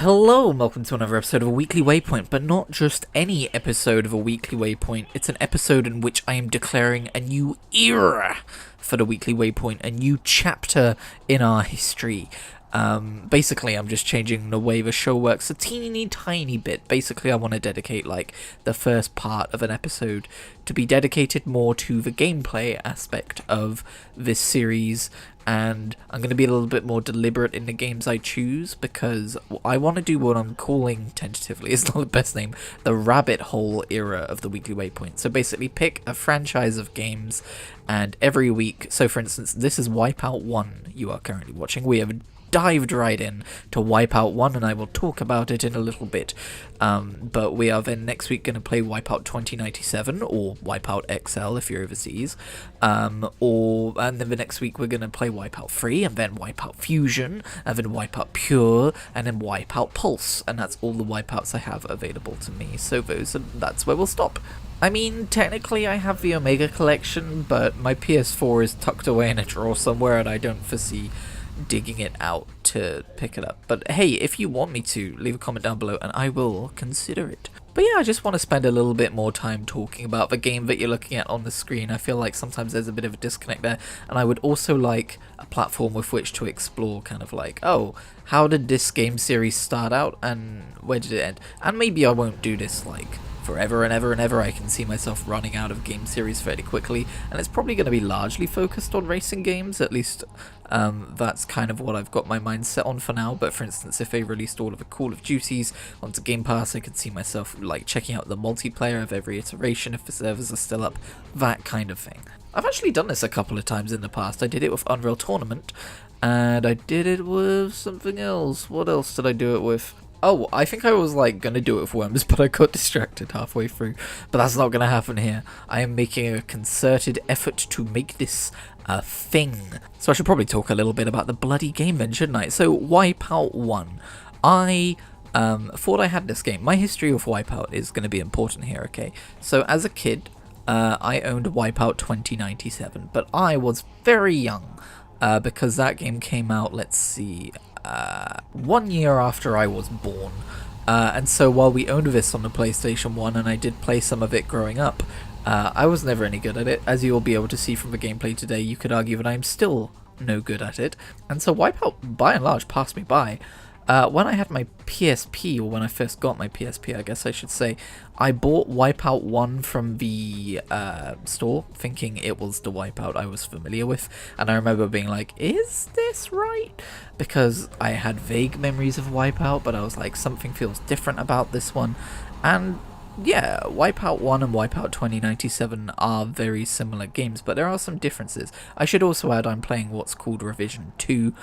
Hello and welcome to another episode of A Weekly Waypoint, but not just any episode of A Weekly Waypoint. It's an episode in which I am declaring a new era for the Weekly Waypoint, a new chapter in our history. Basically, I'm just changing the way the show works a teeny tiny bit. Basically, I want to dedicate, the first part of an episode to be dedicated more to the gameplay aspect of this series, and I'm going to be a little bit more deliberate in the games I choose, because I want to do what I'm calling, tentatively, it's not the best name, the rabbit hole era of the Weekly Waypoint. So basically, pick a franchise of games, and every week, so for instance, this is Wipeout 1 you are currently watching. We have dived right in to Wipeout 1, and I will talk about it in a little bit. But we are then next week going to play Wipeout 2097, or Wipeout XL if you're overseas. And then the next week we're going to play Wipeout 3, and then Wipeout Fusion, and then Wipeout Pure, and then Wipeout Pulse. And that's all the Wipeouts I have available to me. So that's where we'll stop. I mean, technically I have the Omega collection, but my PS4 is tucked away in a drawer somewhere, and I don't foresee digging it out to pick it up. But hey, if you want me to, leave a comment down below and I will consider it. But yeah, I just want to spend a little bit more time talking about the game that you're looking at on the screen. I feel like sometimes there's a bit of a disconnect there, and I would also like a platform with which to explore kind of like, oh, how did this game series start out and where did it end? And maybe I won't do this forever and ever and ever. I can see myself running out of game series fairly quickly, and it's probably going to be largely focused on racing games, at least that's kind of what I've got my mind set on for now. But for instance, if they released all of the Call of Duties onto Game Pass, I could see myself checking out the multiplayer of every iteration if the servers are still up, that kind of thing. I've actually done this a couple of times in the past. I did it with Unreal Tournament, and I did it with something else. What else did I do it with? Oh, I think I was gonna do it with Worms, but I got distracted halfway through. But that's not gonna happen here. I am making a concerted effort to make this a thing. So I should probably talk a little bit about the bloody game then, shouldn't I? So Wipeout 1. I thought I had this game. My history of Wipeout is gonna be important here, okay? So as a kid, I owned Wipeout 2097, but I was very young, because that game came out, let's see, 1 year after I was born, and so while we owned this on the PlayStation 1 and I did play some of it growing up, I was never any good at it. As you'll be able to see from the gameplay today, you could argue that I'm still no good at it, and so Wipeout by and large passed me by. When I had my PSP, or when I first got my PSP, I guess I should say, I bought Wipeout 1 from the store, thinking it was the Wipeout I was familiar with, and I remember being like, is this right? Because I had vague memories of Wipeout, but I was like, something feels different about this one, and yeah, Wipeout 1 and Wipeout 2097 are very similar games, but there are some differences. I should also add I'm playing what's called Revision 2.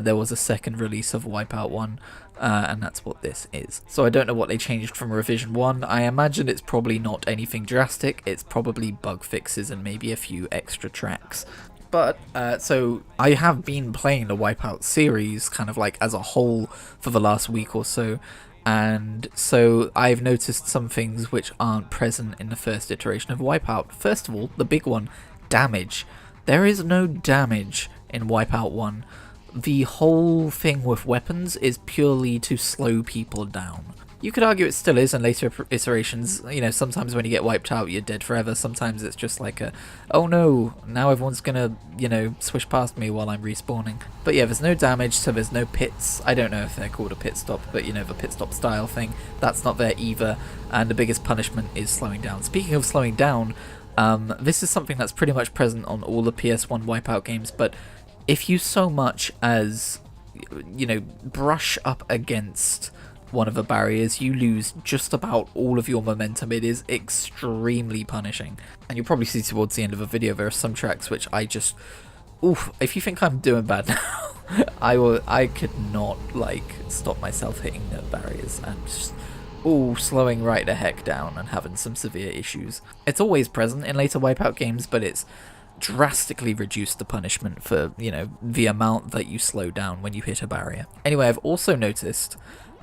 There was a second release of Wipeout 1, and that's what this is. So I don't know what they changed from Revision 1. I imagine it's probably not anything drastic. It's probably bug fixes and maybe a few extra tracks. But, so I have been playing the Wipeout series kind of as a whole for the last week or so. And so I've noticed some things which aren't present in the first iteration of Wipeout. First of all, the big one, damage. There is no damage in Wipeout 1. The whole thing with weapons is purely to slow people down. You could argue it still is in later iterations. You know, sometimes when you get wiped out, you're dead forever. Sometimes it's just oh no, now everyone's gonna, swish past me while I'm respawning. But yeah, there's no damage, so there's no pits. I don't know if they're called a pit stop, but the pit stop style thing, that's not there either. And the biggest punishment is slowing down. Speaking of slowing down, this is something that's pretty much present on all the PS1 Wipeout games, but if you so much as, brush up against one of the barriers, you lose just about all of your momentum. It is extremely punishing, and you'll probably see towards the end of the video there are some tracks which I just, oof, if you think I'm doing bad now, I could not stop myself hitting the barriers and just slowing right the heck down and having some severe issues. It's always present in later Wipeout games, but it's drastically reduced the punishment for, the amount that you slow down when you hit a barrier. Anyway, I've also noticed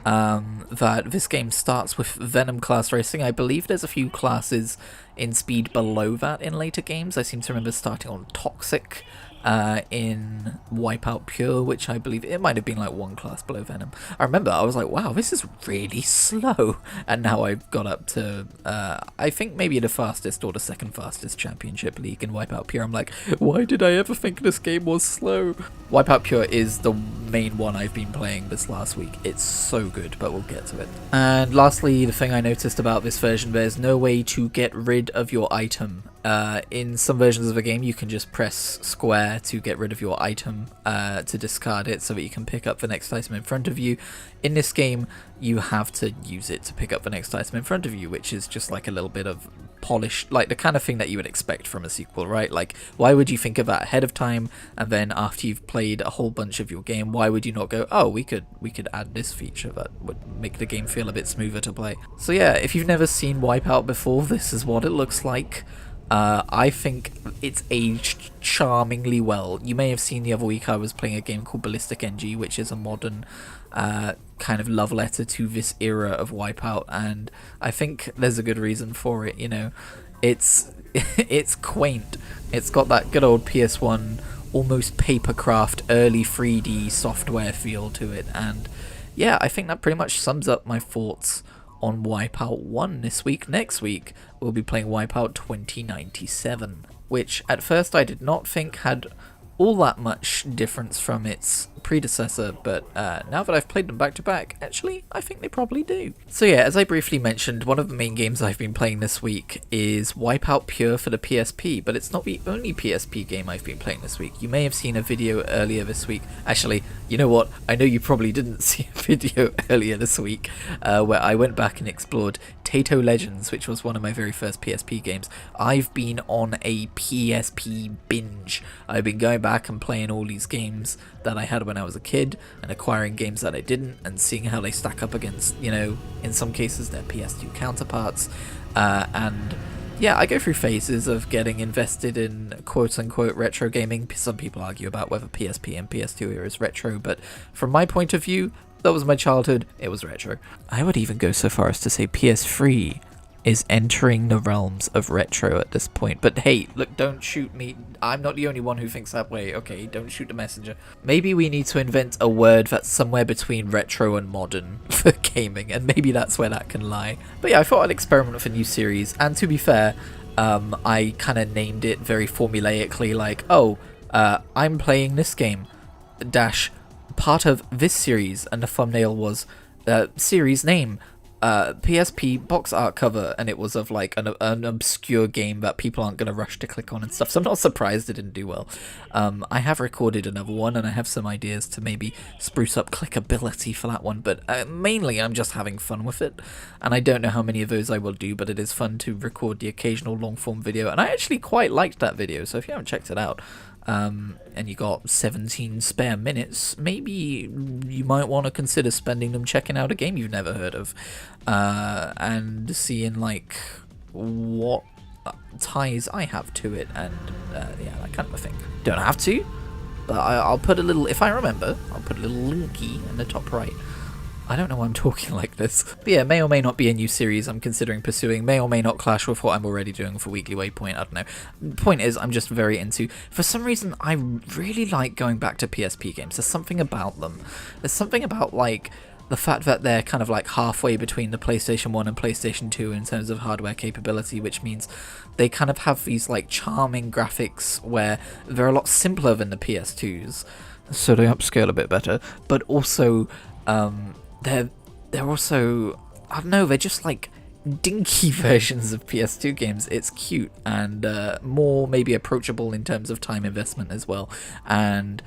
that this game starts with Venom class racing. I believe there's a few classes in speed below that in later games. I seem to remember starting on Toxic in Wipeout Pure, which I believe it might have been like one class below Venom. I remember I was like, wow, this is really slow. And now I've got up to, I think maybe the fastest or the second fastest championship league in Wipeout Pure. I'm like, why did I ever think this game was slow? Wipeout Pure is the main one I've been playing this last week. It's so good, but we'll get to it. And lastly, the thing I noticed about this version, there's no way to get rid of your item. In some versions of the game, you can just press square to get rid of your item, to discard it so that you can pick up the next item in front of you. In this game, you have to use it to pick up the next item in front of you, which is just like a little bit of polish, like the kind of thing that you would expect from a sequel, right? Like, why would you think of that ahead of time, and then after you've played a whole bunch of your game, why would you not go, oh, we could add this feature that would make the game feel a bit smoother to play? So yeah, if you've never seen Wipeout before, this is what it looks like. I think it's aged charmingly well. You may have seen the other week I was playing a game called Ballistic NG, which is a modern kind of love letter to this era of Wipeout, and I think there's a good reason for it. You know, it's it's quaint. It's got that good old PS1 almost papercraft early 3D software feel to it, and yeah, I think that pretty much sums up my thoughts on Wipeout 1 this week. Next week, we'll be playing Wipeout 2097, which at first I did not think had all that much difference from its predecessor, but now that I've played them back to back, actually, I think they probably do. So yeah, as I briefly mentioned, one of the main games I've been playing this week is Wipeout Pure for the PSP, but it's not the only PSP game I've been playing this week. You may have seen a video earlier this week. Actually, you know what? I know you probably didn't see a video earlier this week where I went back and explored Tato Legends, which was one of my very first PSP games. I've been on a PSP binge. I've been going back and playing all these games that I had when I was a kid, and acquiring games that I didn't, and seeing how they stack up against, you know, in some cases their PS2 counterparts. And yeah, I go through phases of getting invested in quote-unquote retro gaming. Some people argue about whether PSP and PS2 era is retro, but from my point of view, that was my childhood, it was retro. I would even go so far as to say PS3 is entering the realms of retro at this point. But hey, look, don't shoot me. I'm not the only one who thinks that way, okay? Don't shoot the messenger. Maybe we need to invent a word that's somewhere between retro and modern for gaming, and maybe that's where that can lie. But yeah, I thought I'd experiment with a new series, and to be fair, I kind of named it very formulaically, like, oh, I'm playing this game, dash, part of this series, and the thumbnail was series name, PSP box art cover, and it was of like an obscure game that people aren't going to rush to click on and stuff, so I'm not surprised it didn't do well. I have recorded another one, and I have some ideas to maybe spruce up clickability for that one, but mainly I'm just having fun with it, and I don't know how many of those I will do, but it is fun to record the occasional long form video, and I actually quite liked that video, so if you haven't checked it out, and you got 17 spare minutes, maybe you might want to consider spending them checking out a game you've never heard of, and seeing like what ties I have to it, and yeah, that kind of a thing. Don't have to, but I'll put a little, if I remember, I'll put a little linky in the top right. I don't know why I'm talking like this. But yeah, may or may not be a new series I'm considering pursuing, may or may not clash with what I'm already doing for Weekly Waypoint, I don't know. The point is, I'm just very into, for some reason, I really like going back to PSP games. There's something about them. There's something about, like, the fact that they're kind of like halfway between the PlayStation 1 and PlayStation 2 in terms of hardware capability, which means they kind of have these, like, charming graphics where they're a lot simpler than the PS2s, so they upscale a bit better, but also, they're also, I don't know, they're just like dinky versions of PS2 games. It's cute and more maybe approachable in terms of time investment as well, and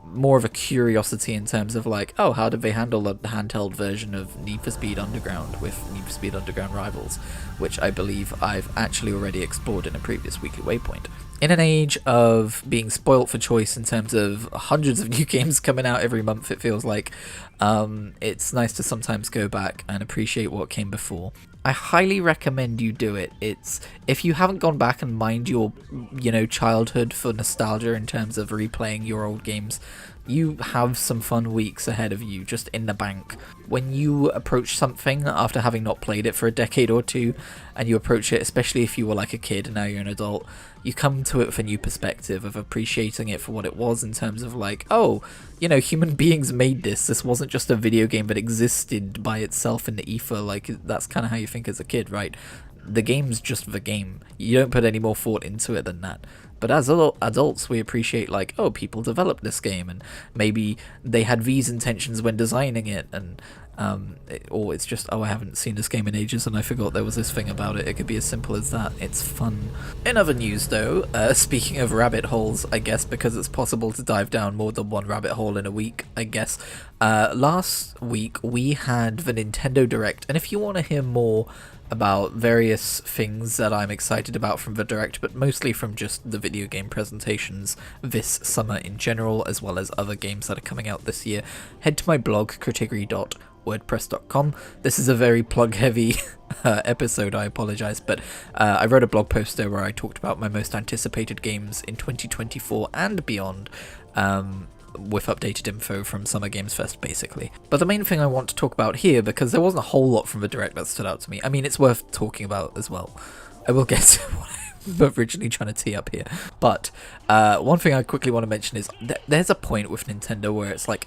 more of a curiosity in terms of like, oh, how did they handle a handheld version of Need for Speed Underground with Need for Speed Underground Rivals, which I believe I've actually already explored in a previous Weekly Waypoint. In an age of being spoilt for choice in terms of hundreds of new games coming out every month, it feels like, it's nice to sometimes go back and appreciate what came before. I highly recommend you do it. It's, if you haven't gone back and mined your, you know, childhood for nostalgia in terms of replaying your old games, You have some fun weeks ahead of you, just in the bank. When you approach something after having not played it for a decade or two, and you approach it, especially if you were like a kid and now you're an adult, you come to it with a new perspective of appreciating it for what it was, in terms of like, oh, you know, human beings made this. This wasn't just a video game that existed by itself in the ether. Like, that's kind of how you think as a kid, right? The game's just the game. You don't put any more thought into it than that. But as adults, we appreciate, like, oh, people developed this game, and maybe they had these intentions when designing it, and or it's just, oh, I haven't seen this game in ages and I forgot there was this thing about it. It could be as simple as that. It's fun. In other news, though, speaking of rabbit holes, I guess because it's possible to dive down more than one rabbit hole in a week, I guess, last week we had the Nintendo Direct, and if you want to hear more about various things that I'm excited about from the Direct, but mostly from just the video game presentations this summer in general, as well as other games that are coming out this year, head to my blog, kritigri.wordpress.com. This is a very plug-heavy episode, I apologize, but I wrote a blog post there where I talked about my most anticipated games in 2024 and beyond, with updated info from Summer Games Fest, basically. But the main thing I want to talk about here, because there wasn't a whole lot from the Direct that stood out to me, I mean, it's worth talking about as well. I will get to what I'm originally trying to tee up here. But one thing I quickly want to mention is there's a point with Nintendo where it's like,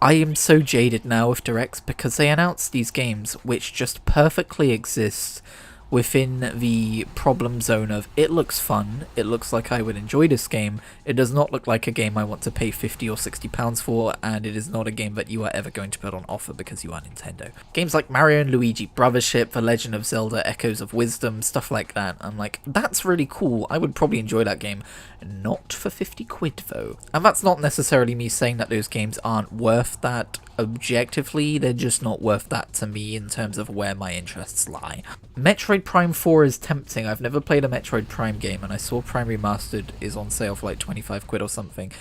I am so jaded now with Directs, because they announce these games which just perfectly exist within the problem zone of, it looks fun, it looks like I would enjoy this game, it does not look like a game I want to pay £50 or £60 for, and it is not a game that you are ever going to put on offer because you are Nintendo. Games like Mario and Luigi Brothership, The Legend of Zelda Echoes of Wisdom, stuff like that, I'm like, that's really cool, I would probably enjoy that game. Not for 50 quid though. And that's not necessarily me saying that those games aren't worth that objectively, they're just not worth that to me in terms of where my interests lie. Metroid Prime 4 is tempting. I've never played a Metroid Prime game, and I saw Prime Remastered is on sale for like 25 quid or something,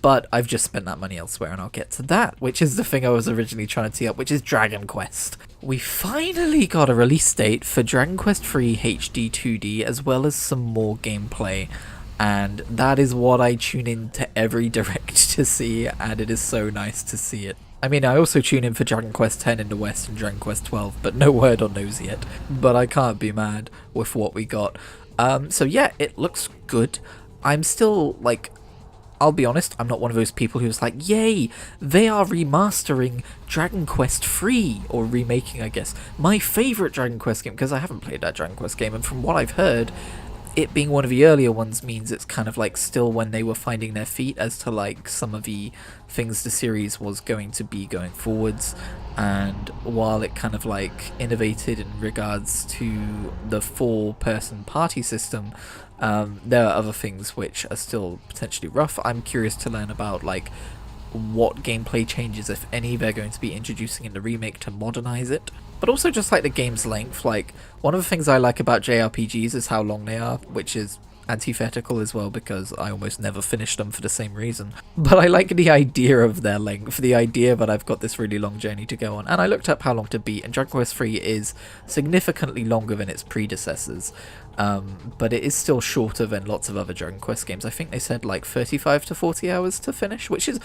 but I've just spent that money elsewhere, and I'll get to that, which is the thing I was originally trying to tee up, which is Dragon Quest. We finally got a release date for Dragon Quest III HD 2D, as well as some more gameplay. And that is what I tune in to every Direct to see, and it is so nice to see it. I mean, I also tune in for Dragon Quest X in the West and Dragon Quest XII, but no word on those yet. But I can't be mad with what we got. So yeah, it looks good. I'm still, like, I'll be honest, I'm not one of those people who's like, yay, they are remastering Dragon Quest III, or remaking, I guess, my favourite Dragon Quest game, because I haven't played that Dragon Quest game, and from what I've heard, it being one of the earlier ones means it's kind of like still when they were finding their feet as to like some of the things the series was going to be going forwards. And while it kind of like innovated in regards to the 4-person party system, there are other things which are still potentially rough. I'm curious to learn about like what gameplay changes, if any, they're going to be introducing in the remake to modernize it. But also just like the game's length, like one of the things I like about JRPGs is how long they are, which is antithetical as well because I almost never finish them for the same reason. But I like the idea of their length, the idea that I've got this really long journey to go on. And I looked up how long to beat, and Dragon Quest III is significantly longer than its predecessors. But it is still shorter than lots of other Dragon Quest games. I think they said like 35 to 40 hours to finish, which is,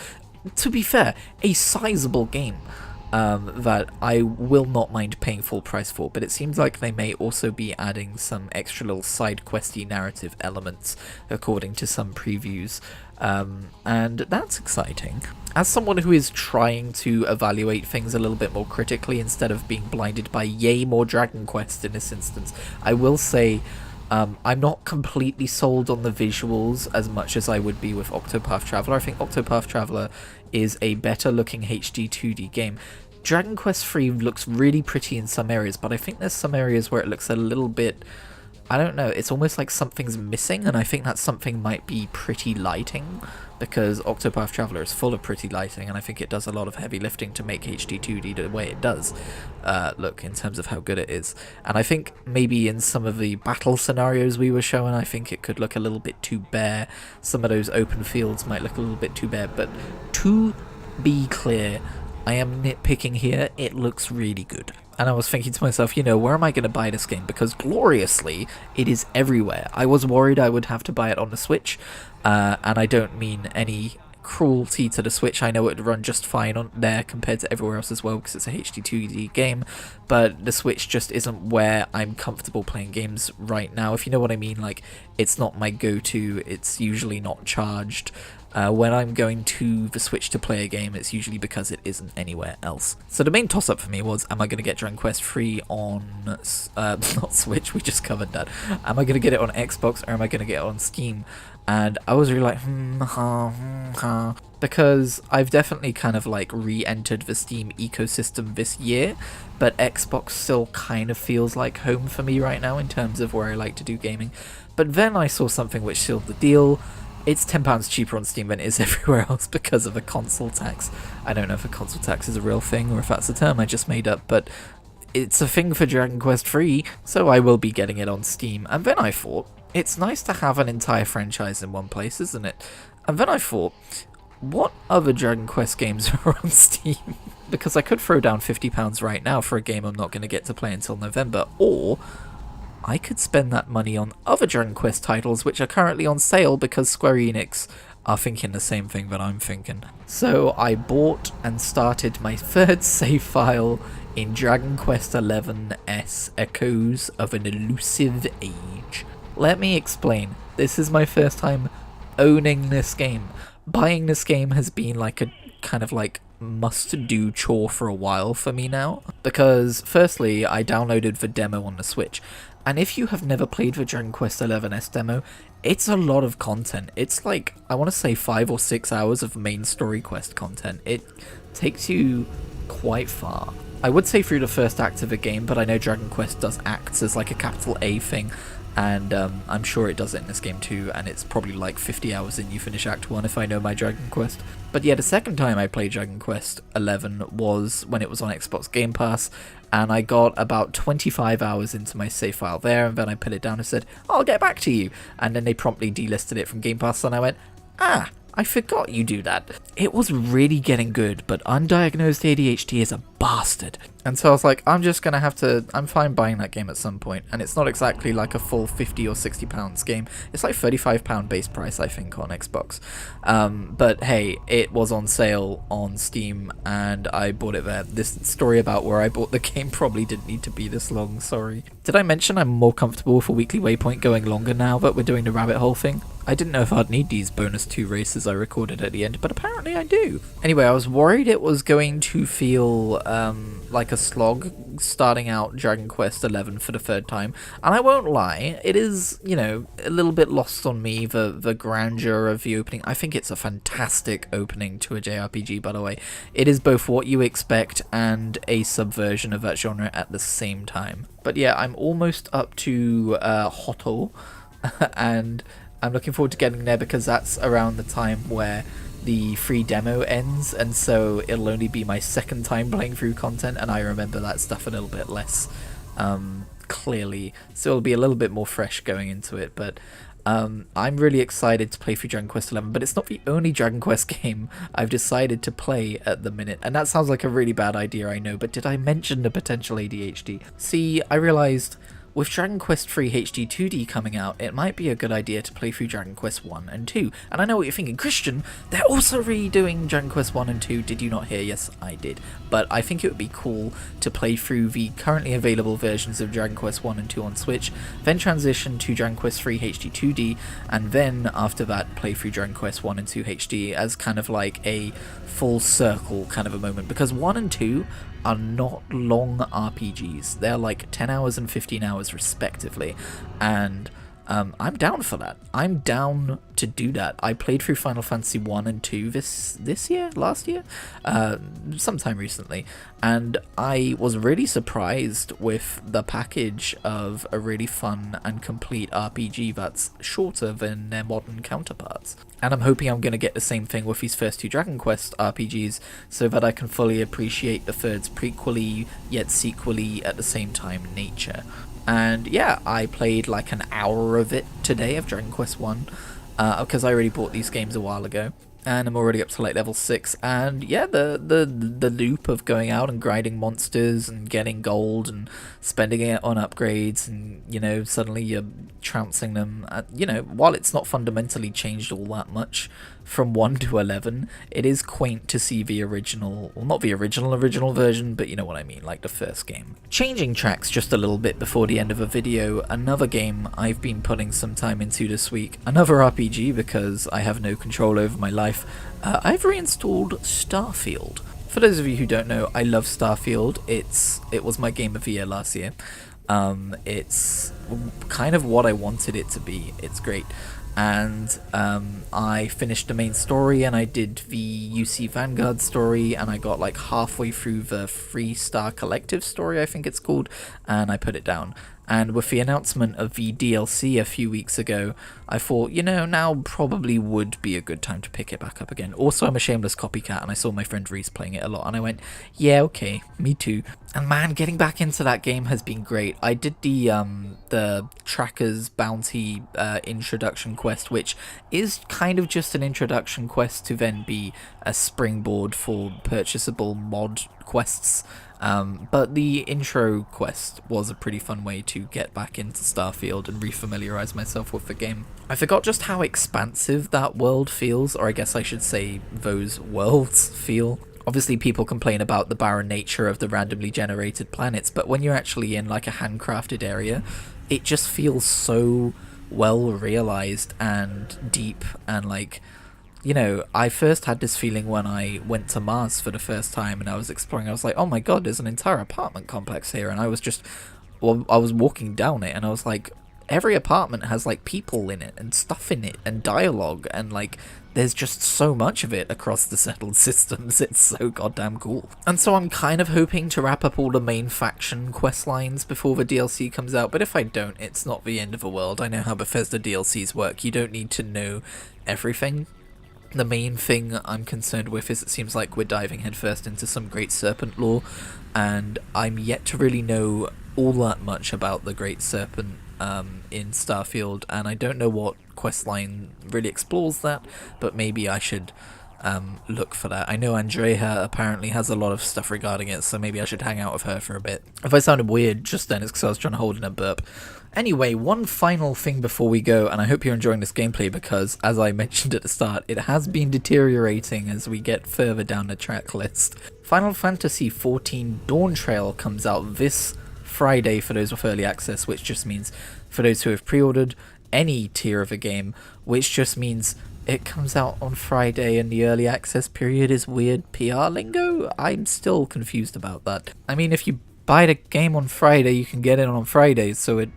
to be fair, a sizable game. That I will not mind paying full price for, but it seems like they may also be adding some extra little side questy narrative elements according to some previews, and that's exciting. As someone who is trying to evaluate things a little bit more critically instead of being blinded by yay more Dragon Quest in this instance, I will say I'm not completely sold on the visuals as much as I would be with Octopath Traveler. I think Octopath Traveler is a better looking HD 2D game. Dragon Quest III looks really pretty in some areas, but I think there's some areas where it looks a little bit, I don't know, it's almost like something's missing, and I think that something might be pretty lighting, because Octopath Traveler is full of pretty lighting, and I think it does a lot of heavy lifting to make HD 2D the way it does look, in terms of how good it is. And I think maybe in some of the battle scenarios we were showing, I think it could look a little bit too bare. Some of those open fields might look a little bit too bare, but to be clear, I am nitpicking here, it looks really good. And I was thinking to myself, you know, where am I going to buy this game? Because gloriously, it is everywhere. I was worried I would have to buy it on the Switch, and I don't mean any cruelty to the Switch. I know it would run just fine on there compared to everywhere else as well, because it's a HD2D game, but the Switch just isn't where I'm comfortable playing games right now, if you know what I mean. Like, it's not my go-to, it's usually not charged. When I'm going to the Switch to play a game, it's usually because it isn't anywhere else. So the main toss-up for me was, am I going to get Dragon Quest 3 on, not Switch, we just covered that. Am I going to get it on Xbox, or am I going to get it on Steam? And I was really like, because I've definitely kind of like re-entered the Steam ecosystem this year, but Xbox still kind of feels like home for me right now in terms of where I like to do gaming. But then I saw something which sealed the deal. It's £10 cheaper on Steam than it is everywhere else because of a console tax. I don't know if a console tax is a real thing or if that's a term I just made up, but it's a thing for Dragon Quest 3, so I will be getting it on Steam. And then I thought, it's nice to have an entire franchise in one place, isn't it? And then I thought, what other Dragon Quest games are on Steam? Because I could throw down £50 right now for a game I'm not going to get to play until November, or I could spend that money on other Dragon Quest titles which are currently on sale because Square Enix are thinking the same thing that I'm thinking. So I bought and started my third save file in Dragon Quest XI-S Echoes of an Elusive Age. Let me explain. This is my first time owning this game. Buying this game has been like a kind of like must-do chore for a while for me now, because firstly I downloaded the demo on the Switch, and if you have never played the Dragon Quest XI-S demo, it's a lot of content. It's like, I want to say 5 or 6 hours of main story quest content. It takes you quite far. I would say through the first act of the game, but I know Dragon Quest does acts as like a capital A thing, and I'm sure it does it in this game too, and it's probably like 50 hours in you finish Act 1 if I know my Dragon Quest. But yeah, the second time I played Dragon Quest XI was when it was on Xbox Game Pass, and I got about 25 hours into my save file there, and then I put it down and said, I'll get back to you, and then they promptly delisted it from Game Pass, and I went, I forgot you do that. It was really getting good, but undiagnosed ADHD is a bastard. And so I was like, I'm just gonna have to, I'm fine buying that game at some point. And it's not exactly like a full 50 or 60 pounds game. It's like £35 base price, I think, on Xbox. But hey, it was on sale on Steam and I bought it there. This story about where I bought the game probably didn't need to be this long, sorry. Did I mention I'm more comfortable with a weekly waypoint going longer now that we're doing the rabbit hole thing? I didn't know if I'd need these bonus 2 races I recorded at the end, but apparently I do. Anyway, I was worried it was going to feel like a slog starting out Dragon Quest XI for the third time, and I won't lie, it is, you know, a little bit lost on me, the grandeur of the opening. I think it's a fantastic opening to a JRPG, by the way. It is both what you expect and a subversion of that genre at the same time. But yeah, I'm almost up to Hoto, and I'm looking forward to getting there because that's around the time where the free demo ends, and so it'll only be my second time playing through content, and I remember that stuff a little bit less clearly, so it'll be a little bit more fresh going into it. But I'm really excited to play through Dragon Quest XI, but it's not the only Dragon Quest game I've decided to play at the minute, and that sounds like a really bad idea, I know, but did I mention the potential ADHD? See, I realised with Dragon Quest 3 HD 2D coming out, it might be a good idea to play through Dragon Quest 1 and 2. And I know what you're thinking, Christian, they're also redoing Dragon Quest 1 and 2. Did you not hear? Yes, I did. But I think it would be cool to play through the currently available versions of Dragon Quest 1 and 2 on Switch, then transition to Dragon Quest 3 HD 2D, and then after that play through Dragon Quest 1 and 2 HD as kind of like a full circle kind of a moment. Because 1 and 2 are not long RPGs. They're like 10 hours and 15 hours respectively, and I'm down for that. I'm down to do that. I played through Final Fantasy 1 and 2 this year, last year, sometime recently, and I was really surprised with the package of a really fun and complete RPG that's shorter than their modern counterparts. And I'm hoping I'm going to get the same thing with these first 2 Dragon Quest RPGs, so that I can fully appreciate the third's prequely yet sequely at the same time nature. And yeah, I played like an hour of it today, of Dragon Quest 1, because I already bought these games a while ago. and I'm already up to like level 6, and yeah, the loop of going out and grinding monsters and getting gold and spending it on upgrades, and you know, suddenly you're trouncing them, you know, while it's not fundamentally changed all that much from 1 to 11, it is quaint to see the original, well, not the original version, but you know what I mean, like the first game. Changing tracks just a little bit before the end of a video, another game I've been putting some time into this week, another RPG because I have no control over my life. I've reinstalled Starfield. For those of you who don't know, I love Starfield. It was my game of the year last year. It's kind of what I wanted it to be. It's great. And I finished the main story, and I did the UC Vanguard story, and I got like halfway through the Free Star Collective story, I think it's called, and I put it down. And with the announcement of the DLC a few weeks ago, I thought, you know, now probably would be a good time to pick it back up again. Also, I'm a shameless copycat, and I saw my friend Reese playing it a lot, and I went, yeah, okay, me too. And man, getting back into that game has been great. I did the Tracker's Bounty introduction quest, which is kind of just an introduction quest to then be a springboard for purchasable mod quests. But the intro quest was a pretty fun way to get back into Starfield and refamiliarize myself with the game. I forgot just how expansive that world feels, or I guess I should say those worlds feel. Obviously people complain about the barren nature of the randomly generated planets, but when you're actually in like a handcrafted area, it just feels so well realized and deep, and like, you know, I first had this feeling when I went to Mars for the first time and I was exploring. I was like, oh my god, there's an entire apartment complex here, and I was just, well, I was walking down it and I was like, every apartment has like people in it and stuff in it and dialogue, and like there's just so much of it across the settled systems. It's so goddamn cool. And so I'm kind of hoping to wrap up all the main faction quest lines before the DLC comes out, but if I don't, it's not the end of the world. I know how Bethesda DLCs work. You don't need to know everything. The main thing I'm concerned with is it seems like we're diving headfirst into some Great Serpent lore, and I'm yet to really know all that much about the Great Serpent in Starfield, and I don't know what questline really explores that, but maybe I should look for that. I know Andrea apparently has a lot of stuff regarding it, so maybe I should hang out with her for a bit. If I sounded weird just then, it's because I was trying to hold in a burp. Anyway, one final thing before we go, and I hope you're enjoying this gameplay because, as I mentioned at the start, it has been deteriorating as we get further down the track list. Final Fantasy XIV Dawn Trail comes out this Friday for those with early access, which just means for those who have pre-ordered any tier of a game, which just means it comes out on Friday and the early access period is weird PR lingo. I'm still confused about that. I mean, if you buy the game on Friday, you can get it on Friday, so it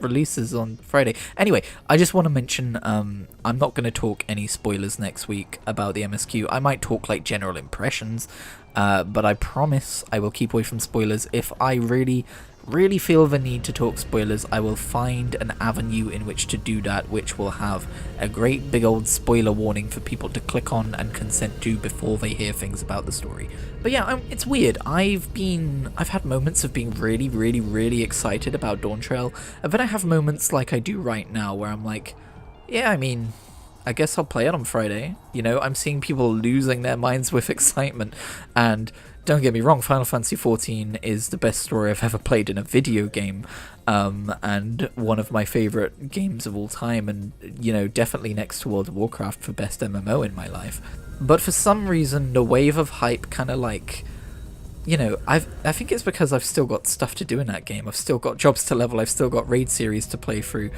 releases on Friday. Anyway, I just want to mention I'm not going to talk any spoilers next week about the MSQ. I might talk like general impressions, but I promise I will keep away from spoilers. If I really feel the need to talk spoilers, I will find an avenue in which to do that, which will have a great big old spoiler warning for people to click on and consent to before they hear things about the story. But yeah, it's weird. I've had moments of being really excited about Dawn Trail, and then I have moments like I do right now where I'm like, yeah, I mean, I guess I'll play it on Friday. You know, I'm seeing people losing their minds with excitement, and don't get me wrong, Final Fantasy XIV is the best story I've ever played in a video game, and one of my favourite games of all time, and, you know, definitely next to World of Warcraft for best MMO in my life. But for some reason, the wave of hype kind of like, you know, I think it's because I've still got stuff to do in that game. I've still got jobs to level, I've still got raid series to play through,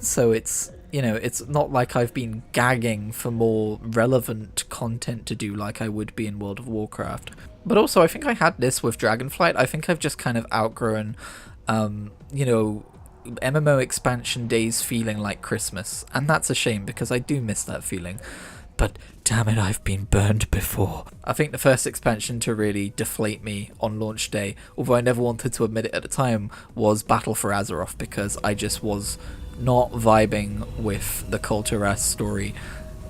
so it's, you know, it's not like I've been gagging for more relevant content to do like I would be in World of Warcraft. But also, I think I had this with Dragonflight. I think I've just kind of outgrown, you know, MMO expansion days feeling like Christmas. And that's a shame because I do miss that feeling. But damn it, I've been burned before. I think the first expansion to really deflate me on launch day, although I never wanted to admit it at the time, was Battle for Azeroth, because I just was not vibing with the Kulturas story.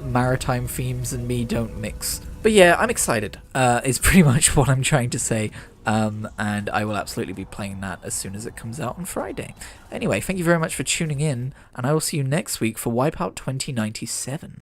Maritime themes and me don't mix. But yeah, I'm excited, is pretty much what I'm trying to say, and I will absolutely be playing that as soon as it comes out on Friday. Anyway, thank you very much for tuning in, and I will see you next week for Wipeout 2097.